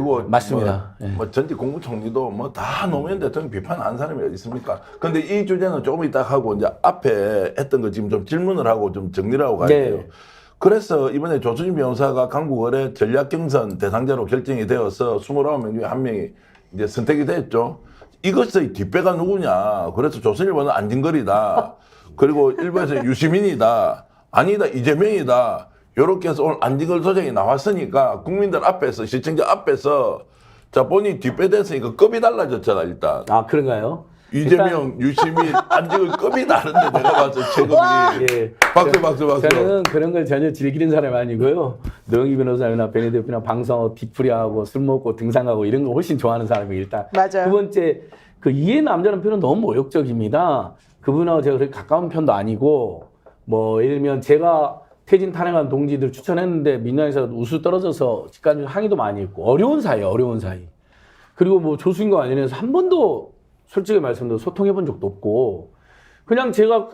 그리고 맞습니다. 뭐 전직 국무총리도 뭐 다 노무현 대통령 비판한 사람이 어디 있습니까? 근데 이 주제는 조금 이따 하고 이제 앞에 했던 거 지금 좀 질문을 하고 좀 정리를 하고 가야 돼요. 네. 그래서 이번에 조수진 변호사가 강북을의 전략경선 대상자로 결정이 되어서 29명 중에 한 명이 이제 선택이 됐죠. 이것의 뒷배가 누구냐. 그래서 조선일보는 안진걸이다. 그리고 일부에서 유시민이다. 아니다, 이재명이다. 요렇게 해서 오늘 안진걸 소장이 나왔으니까 국민들 앞에서, 시청자 앞에서 자, 본인이 뒷배됐으니까 급이 달라졌잖아, 일단. 아, 그런가요? 이재명, 유시민, 안진걸 급이 다른데 내가 봐서 체급이. 예. 박수. 저는 그런 걸 전혀 즐기는 사람이 아니고요. 노영희 변호사나 베네 대표나 방송 뒤풀이하고 술 먹고 등산하고 이런 거 훨씬 좋아하는 사람이 일단. 맞아요. 두 번째, 그 이해 남자는 표현은 너무 모욕적입니다. 그분하고 제가 그렇게 가까운 편도 아니고, 뭐, 예를 들면 제가 퇴진 탄핵한 동지들 추천했는데 민주당에서 우수 떨어져서 집단 항의도 많이 했고, 어려운 사이. 그리고 뭐 조수인과 관련해서 한 번도 솔직히 말씀드려 소통해 본 적도 없고, 그냥 제가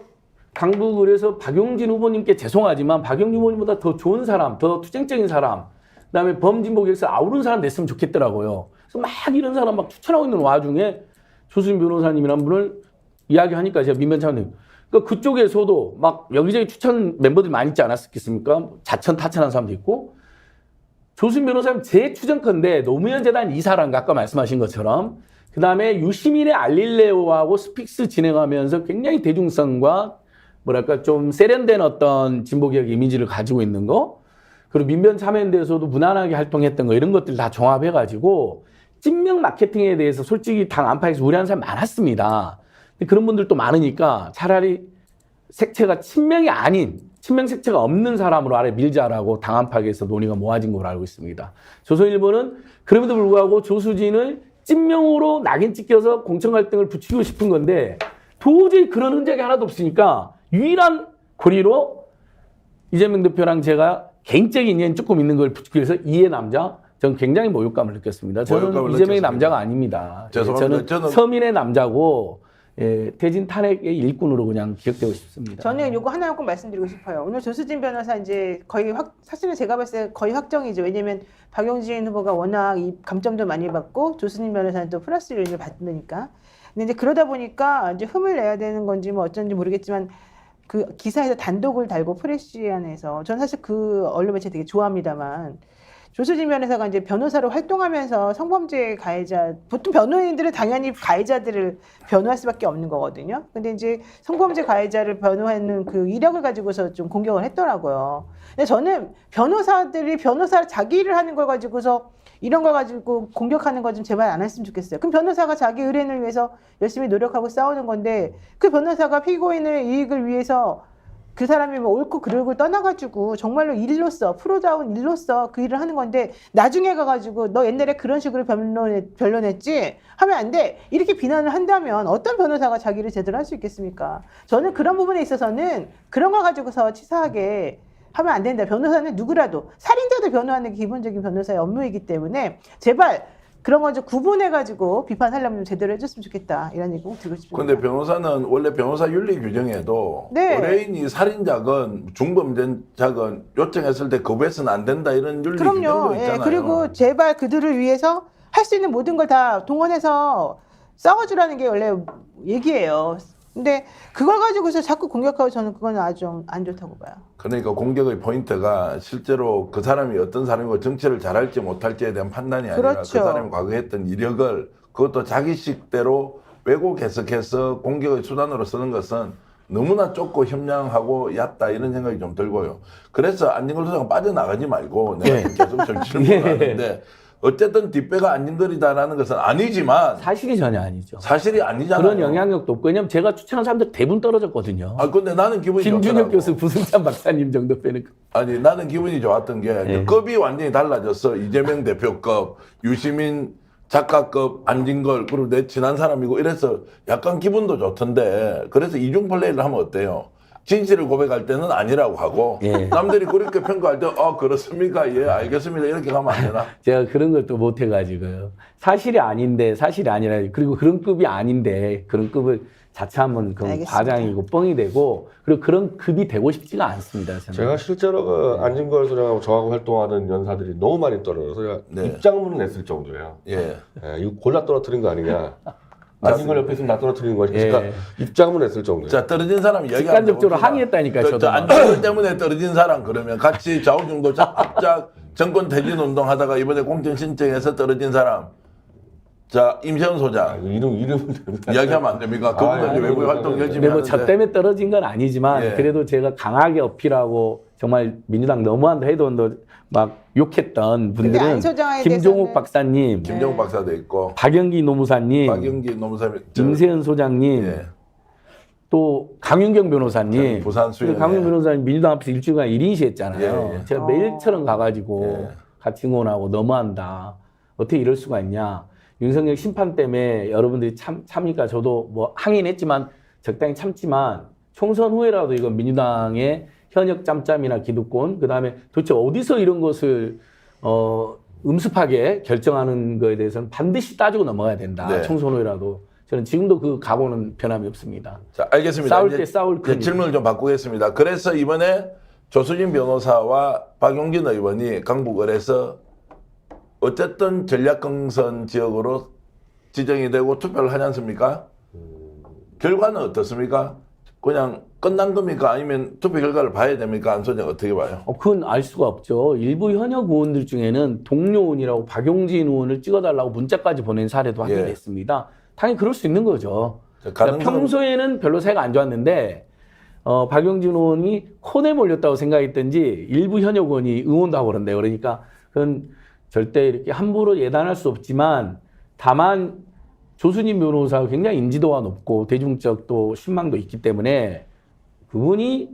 강북을 해서 박용진 후보님께 죄송하지만 박용진 후보님보다 더 좋은 사람, 더 투쟁적인 사람, 그다음에 범진보격에서 아우른 사람 냈으면 좋겠더라고요. 그래서 막 이런 사람 막 추천하고 있는 와중에 조수진 변호사님이란 분을 이야기하니까 제가 민변차관님, 그러니까 그쪽에서도 막 여기저기 추천 멤버들이 많이 있지 않았겠습니까? 자천 타천한 사람도 있고, 조수진 변호사님 제 추정컨대 노무현 재단 이사라는 아까 말씀하신 것처럼, 그 다음에 유시민의 알릴레오하고 스픽스 진행하면서 굉장히 대중성과 뭐랄까 좀 세련된 어떤 진보개혁 이미지를 가지고 있는 거, 그리고 민변 참여연대에서도 무난하게 활동했던 거, 이런 것들 다 종합해가지고 찐명 마케팅에 대해서 솔직히 당 안팎에서 우려하는 사람이 많았습니다. 근데 그런 분들도 많으니까 차라리 색채가 친명이 아닌, 친명 색채가 없는 사람으로 아래 밀자라고 당 안팎에서 논의가 모아진 걸로 알고 있습니다. 조선일보는 그럼에도 불구하고 조수진을 찐명으로 낙인 찍혀서 공천 갈등을 부추기고 싶은 건데 도저히 그런 흔적이 하나도 없으니까 유일한 고리로 이재명 대표랑 제가 개인적인 인연이 조금 있는 걸 부추기기 위해서 이해 남자, 저는 굉장히 모욕감을 느꼈습니다. 저는 모욕감을 이재명의 느꼈습니다. 남자가 아닙니다. 죄송합니다. 저는 서민의 남자고, 예, 퇴진 탄핵의 일꾼으로 그냥 기억되고 싶습니다. 저는 요거 하나 꼭 말씀드리고 싶어요. 오늘 조수진 변호사 이제 거의 사실은 제가 봤을 때 거의 확정이죠. 왜냐면 박용진 후보가 워낙 이 감점도 많이 받고 조수진 변호사는 또 플러스 요인을 받으니까. 근데 이제 그러다 보니까 이제 흠을 내야 되는 건지 뭐 어쩐지 모르겠지만 그 기사에서 단독을 달고 프레시 안에서 저는 사실 그 언론 매체 되게 좋아합니다만 조수진 변호사가 이제 변호사로 활동하면서 성범죄 가해자, 보통 변호인들은 당연히 가해자들을 변호할 수밖에 없는 거거든요. 근데 이제 성범죄 가해자를 변호하는 그 이력을 가지고서 좀 공격을 했더라고요. 근데 저는 변호사들이 변호사 자기 일을 하는 걸 가지고서 이런 걸 가지고 공격하는 거 좀 제발 안 했으면 좋겠어요. 그럼 변호사가 자기 의뢰인을 위해서 열심히 노력하고 싸우는 건데 그 변호사가 피고인의 이익을 위해서 그 사람이 뭐 옳고 그르고 떠나가지고 정말로 일로서 프로다운 일로서 그 일을 하는 건데 나중에 가가지고 너 옛날에 그런 식으로 변론했지 하면 안 돼 이렇게 비난을 한다면 어떤 변호사가 자기를 제대로 할 수 있겠습니까? 저는 그런 부분에 있어서는 그런 거 가지고서 치사하게 하면 안 된다. 변호사는 누구라도 살인자도 변호하는 게 기본적인 변호사의 업무이기 때문에 제발 그런 거 좀 구분해가지고 비판하려면 좀 제대로 해줬으면 좋겠다. 이런 얘기 꼭 드리고 싶습니다. 근데 변호사는 원래 변호사 윤리 규정에도 네. 의뢰인이 살인자건 중범죄자건 요청했을 때 거부해서는 안 된다 이런 윤리 규정도 그럼요. 있잖아요. 예, 그리고 제발 그들을 위해서 할 수 있는 모든 걸 다 동원해서 싸워주라는 게 원래 얘기예요. 근데 그걸 가지고서 자꾸 공격하고 저는 그건 아주 좀 안 좋다고 봐요. 그러니까 공격의 포인트가 실제로 그 사람이 어떤 사람이고 정치를 잘할지 못할지에 대한 판단이 아니라 그렇죠. 그 사람이 과거에 했던 이력을 그것도 자기식대로 왜곡 해석해서 공격의 수단으로 쓰는 것은 너무나 좁고 협량하고 얕다 이런 생각이 좀 들고요. 그래서 안진걸 소장은 빠져나가지 말고 내가 예. 계속 좀 질문을 하는데 어쨌든 뒷배가 안진걸이다라는 것은 아니지만 사실이 전혀 아니죠. 사실이 아니잖아요. 그런 영향력도 없고, 왜냐면 제가 추천한 사람들 대부분 떨어졌거든요. 아 근데 나는 기분이 김준혁 좋더라고. 교수, 부승찬 박사님 정도 빼는 거. 아니 나는 기분이 좋았던 게 네. 급이 완전히 달라졌어. 이재명 대표급, 유시민 작가급, 안진걸 그리고 내 친한 사람이고 이래서 약간 기분도 좋던데 그래서 이중 플레이를 하면 어때요? 진실을 고백할 때는 아니라고 하고 예. 남들이 그렇게 평가할 때 그렇습니까? 예, 알겠습니다. 이렇게 가면 안 되나? 제가 그런 걸 또 못해가지고요. 사실이 아닌데 사실이 아니라 그리고 그런 급이 아닌데 그런 급을 자처하면 그건 알겠습니다. 과장이고 뻥이 되고 그리고 그런 급이 되고 싶지가 않습니다. 저는. 제가 실제로 그 안진걸 소장하고 저하고 활동하는 연사들이 너무 많이 떨어져서 제가 네. 입장문을 냈을 정도예요. 예. 예, 이거 골라 떨어뜨린 거 아니냐. 안진걸 옆에 있으면 나 떨어뜨리는 거니까 예. 입장문 냈을 정도예요. 자, 떨어진 사람 이야기 직간접적으로 항의했다니까요, 저도 막. 안전을 때문에 떨어진 사람 그러면 같이 좌우중도 쫙쫙 정권 퇴진 운동 하다가 이번에 공천 신청해서 떨어진 사람. 자, 임세훈 소장. 이름을 이야기하면 안 됩니까? 그분도 이제 외부 활동 열심히 근데 뭐 하는데. 저 때문에 떨어진 건 아니지만 예. 그래도 제가 강하게 어필하고 정말 민주당 너무한다 해도 막 욕했던 근데 안 분들은 소장에 김종욱 대해서는- 박사님, 김정욱 박사도 있고 박영기 노무사님, 박영기 노무사님, 임세현 소장님, 예. 또 강윤경 변호사님, 부산 수연회. 강윤경 변호사님 민주당 앞에서 일주일간 1인시 했잖아요. 예, 예. 제가 매일처럼 가가지고 예. 같이 응원하고 너무한다. 어떻게 이럴 수가 있냐. 윤석열 심판 때문에 여러분들이 참니까 저도 뭐 항의는 했지만 적당히 참지만 총선 후에라도 이건 민주당의 현역 짬짬이나 기득권 그다음에 도대체 어디서 이런 것을 음습하게 결정하는 거에 대해서는 반드시 따지고 넘어가야 된다. 네. 총선 후에라도. 저는 지금도 그 각오는 변함이 없습니다. 자, 알겠습니다. 싸울 이제 때 싸울 이제 큰 질문을 좀 바꾸겠습니다. 그래서 이번에 조수진 변호사와 박용진 의원이 강북을에서 어쨌든 전략경선 지역으로 지정이 되고 투표를 하지 않습니까? 결과는 어떻습니까? 그냥 끝난 겁니까? 아니면 투표 결과를 봐야 됩니까? 안 소장 어떻게 봐요? 그건 알 수가 없죠. 일부 현역 의원들 중에는 동료 의원이라고 박용진 의원을 찍어달라고 문자까지 보낸 사례도 확인됐습니다. 당연히 그럴 수 있는 거죠. 자, 그러니까 평소에는 별로 사이가 안 좋았는데 박용진 의원이 코에 몰렸다고 생각했던지 일부 현역 의원이 응원도 하고 그런대요. 그러니까 그건 절대 이렇게 함부로 예단할 수 없지만 다만 조수진 변호사가 굉장히 인지도가 높고 대중적 또 신망도 있기 때문에 그분이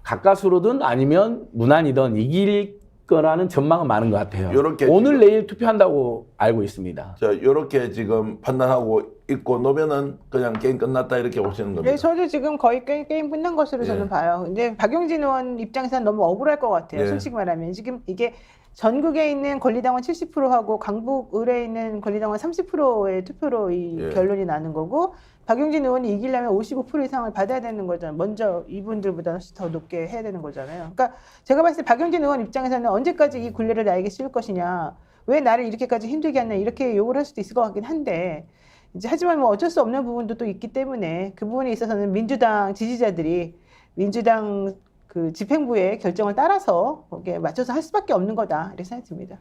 가까스로든 아니면 무난이든 이길 거라는 전망은 많은 것 같아요. 요렇게 오늘 내일 투표한다고 알고 있습니다. 자, 이렇게 지금 판단하고 있고 노면은 그냥 게임 끝났다 이렇게 보시는 겁니다. 네, 저도 지금 거의 게임 끝난 것으로 예. 저는 봐요. 근데 박용진 의원 입장에서는 너무 억울할 것 같아요. 예. 솔직히 말하면 지금 이게 전국에 있는 권리당원 70%하고 강북 을에 있는 권리당원 30%의 투표로 이 예. 결론이 나는 거고 박용진 의원이 이기려면 55% 이상을 받아야 되는 거잖아요. 먼저 이분들보다 훨씬 더 높게 해야 되는 거잖아요. 그러니까 제가 봤을 때 박용진 의원 입장에서는 언제까지 이 굴레를 나에게 씌울 것이냐, 왜 나를 이렇게까지 힘들게 하냐 이렇게 욕을 할 수도 있을 것 같긴 한데 이제 하지만 뭐 어쩔 수 없는 부분도 또 있기 때문에 그 부분에 있어서는 민주당 지지자들이 민주당 그 집행부의 결정을 따라서 거기에 맞춰서 할 수밖에 없는 거다 이렇게 생각이 듭니다.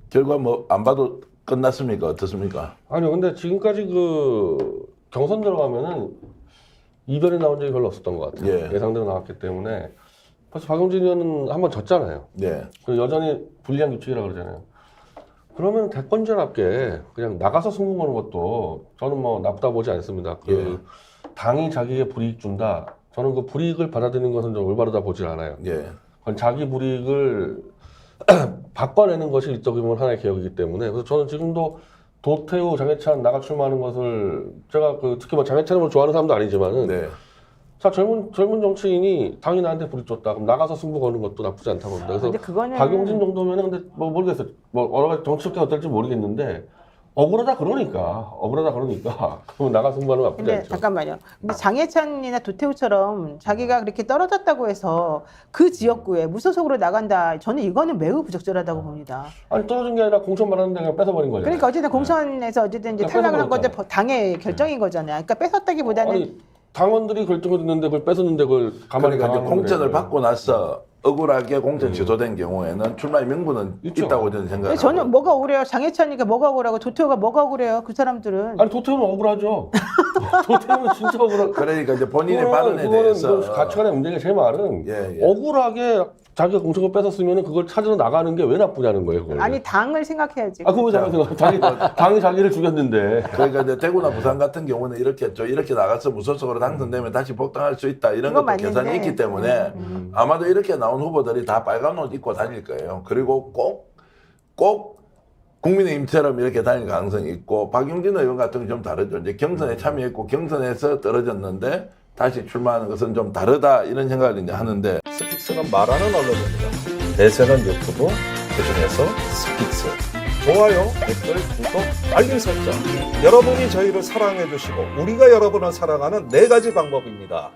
결과 뭐 안 봐도 끝났습니까? 어떻습니까? 아니요, 근데 지금까지 그 경선 들어가면은 이변이 나온 적이 별로 없었던 것 같아요. 예. 예상대로 나왔기 때문에 벌써 박용진 의원은 한번 졌잖아요. 네. 그 여전히 불리한 규칙이라고 그러잖아요. 그러면 대권전합계 그냥 나가서 승부 보는 것도 저는 뭐 나쁘다 보지 않습니다. 그 당이 자기에게 불이익 준다. 저는 그 불이익을 받아들이는 것은 좀 올바르다 보질 않아요. 예. 그건 자기 불이익을 바꿔내는 것이 어떻게 보면 하나의 개혁이기 때문에 그래서 저는 지금도 도태우, 장해찬 나가 출마하는 것을 제가 그 특히 뭐 장해찬을 좋아하는 사람도 아니지만은 네. 자 젊은 정치인이 당이 나한테 불이익 줬다 그럼 나가서 승부 거는 것도 나쁘지 않다고 봅니다. 그래서 근데 그거는 박용진 정도면은 근데 뭐 모르겠어요. 뭐 여러 가지 정치적인 어떨지 모르겠는데 억울하다 그러니까 그러면 나가 승부하는 건 나쁘지 근데 않죠. 잠깐만요. 근데 장해찬이나 도태우처럼 자기가 그렇게 떨어졌다고 해서 그 지역구에 무소속으로 나간다. 저는 이거는 매우 부적절하다고 봅니다. 아니 떨어진 게 아니라 공천 받았는데 그냥 뺏어버린 거잖아요. 그러니까 어쨌든 공천에서 어쨌든 이제 그냥 탈락을 한 건데 뺏어버렸잖아요. 당의 결정인 거잖아요. 그러니까 뺏었다기보다는 아니 당원들이 결정을 했는데 그걸 뺏었는데 그걸 가만히 그러니까 이제 당하는 공천을 거예요. 받고 나서 억울하게 공천 취소된 경우에는 출마의 명분은 있죠. 있다고 저는 생각합니다. 저는 뭐가 억울해요? 장해찬이가 뭐가 억울하고 도태우가 뭐가 억울해요? 그 사람들은 아니 도태우는 억울하죠. 도태우는 진짜 억울하. 그러니까 이제 본인의 발언에 대해서 그거는 가치관의 문제가 제 말은 예. 억울하게 자기가 공천을 뺏었으면 그걸 찾으러 나가는 게 왜 나쁘냐는 거예요. 그걸. 아니 당을 생각해야지. 그거 왜 생각? 당이 자기를 죽였는데. 그러니까 이제 대구나 부산 같은 경우는 이렇게 했죠. 이렇게 나가서 무소속으로 당선되면 다시 복당할 수 있다. 이런 그건 것도 맞는데. 계산이 있기 때문에 아마도 이렇게 나온 후보들이 다 빨간 옷 입고 다닐 거예요. 그리고 꼭 국민의힘처럼 이렇게 다닐 가능성이 있고 박용진 의원 같은 경우 좀 다르죠. 이제 경선에 참여했고 경선에서 떨어졌는데 다시 출마하는 것은 좀 다르다 이런 생각을 이제 하는데 스픽스는 말하는 언론입니다. 대세는 유튜브, 그중에서 스픽스. 좋아요, 댓글, 구독, 알림 설정. 여러분이 저희를 사랑해 주시고 우리가 여러분을 사랑하는 4가지 방법입니다.